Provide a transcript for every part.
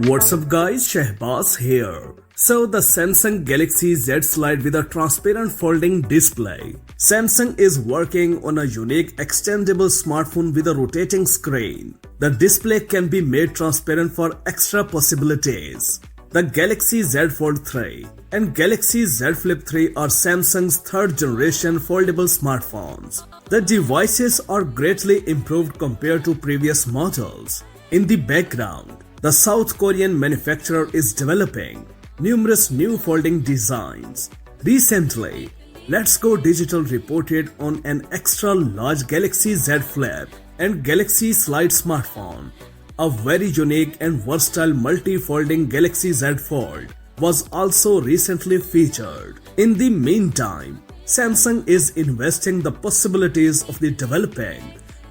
What's up guys, Shahbaz here. So the Samsung Galaxy Z Slide with a transparent folding display. Samsung is working on a unique extendable smartphone with a rotating screen. The display can be made transparent for extra possibilities. The Galaxy Z Fold 3 and Galaxy Z Flip 3 are Samsung's third generation foldable smartphones. The devices are greatly improved compared to previous models. In the background, the South Korean manufacturer is developing numerous new folding designs. Recently, Let's Go Digital reported on an extra large Galaxy Z Flip and Galaxy Slide smartphone. A very unique and versatile multi-folding Galaxy Z Fold was also recently featured. In the meantime, Samsung is investing the possibilities of developing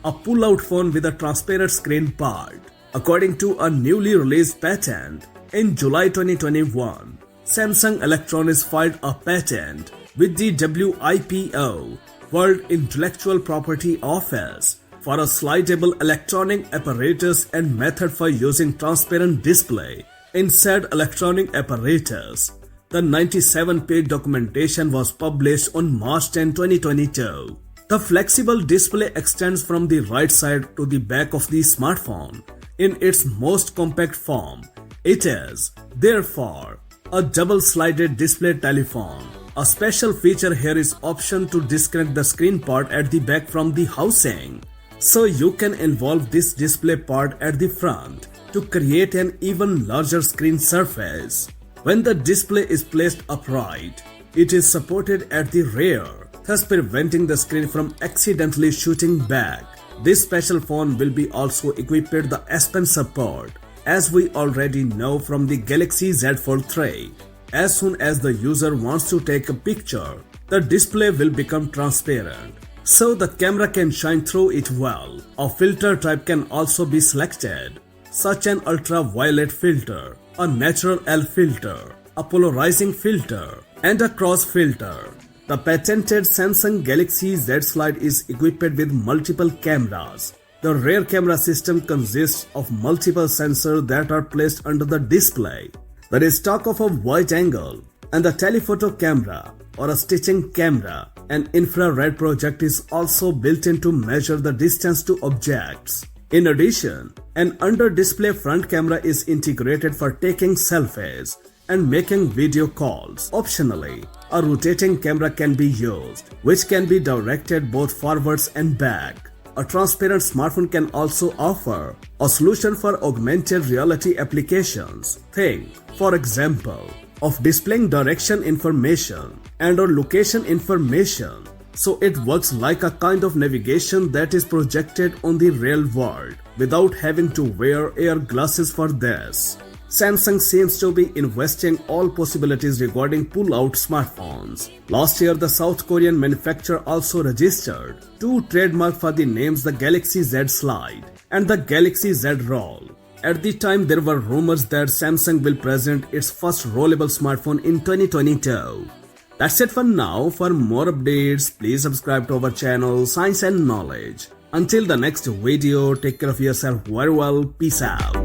a pull-out phone with a transparent screen part. According to a newly released patent, in July 2021, Samsung Electronics filed a patent with the WIPO, World Intellectual Property Office, for a slidable electronic apparatus and method for using transparent display in said electronic apparatus. The 97-page documentation was published on March 10, 2022. The flexible display extends from the right side to the back of the smartphone. In its most compact form, it is, therefore, a double-sided display telephone. A special feature here is option to disconnect the screen part at the back from the housing. So you can involve this display part at the front to create an even larger screen surface. When the display is placed upright, it is supported at the rear, thus preventing the screen from accidentally shooting back. This special phone will be also equipped with the S Pen support, as we already know from the Galaxy Z Fold 3. As soon as the user wants to take a picture, the display will become transparent, so the camera can shine through it well. A filter type can also be selected, such an ultraviolet filter, a natural L filter, a polarizing filter, and a cross filter. The patented Samsung Galaxy Z Slide is equipped with multiple cameras. The rear camera system consists of multiple sensors that are placed under the display. There is talk of a wide angle, and the telephoto camera or a stitching camera. An infrared projector is also built in to measure the distance to objects. In addition, an under-display front camera is integrated for taking selfies and making video calls. Optionally, a rotating camera can be used, which can be directed both forwards and back. A transparent smartphone can also offer a solution for augmented reality applications. Think, for example, of displaying direction information and or location information, so it works like a kind of navigation that is projected on the real world without having to wear AR glasses for this. Samsung seems to be investing all possibilities regarding pull-out smartphones. Last year, the South Korean manufacturer also registered 2 trademarks for the names the Galaxy Z Slide and the Galaxy Z Roll. At the time, there were rumors that Samsung will present its first rollable smartphone in 2022. That's it for now. For more updates, please subscribe to our channel Science and Knowledge. Until the next video, take care of yourself very well. Peace out.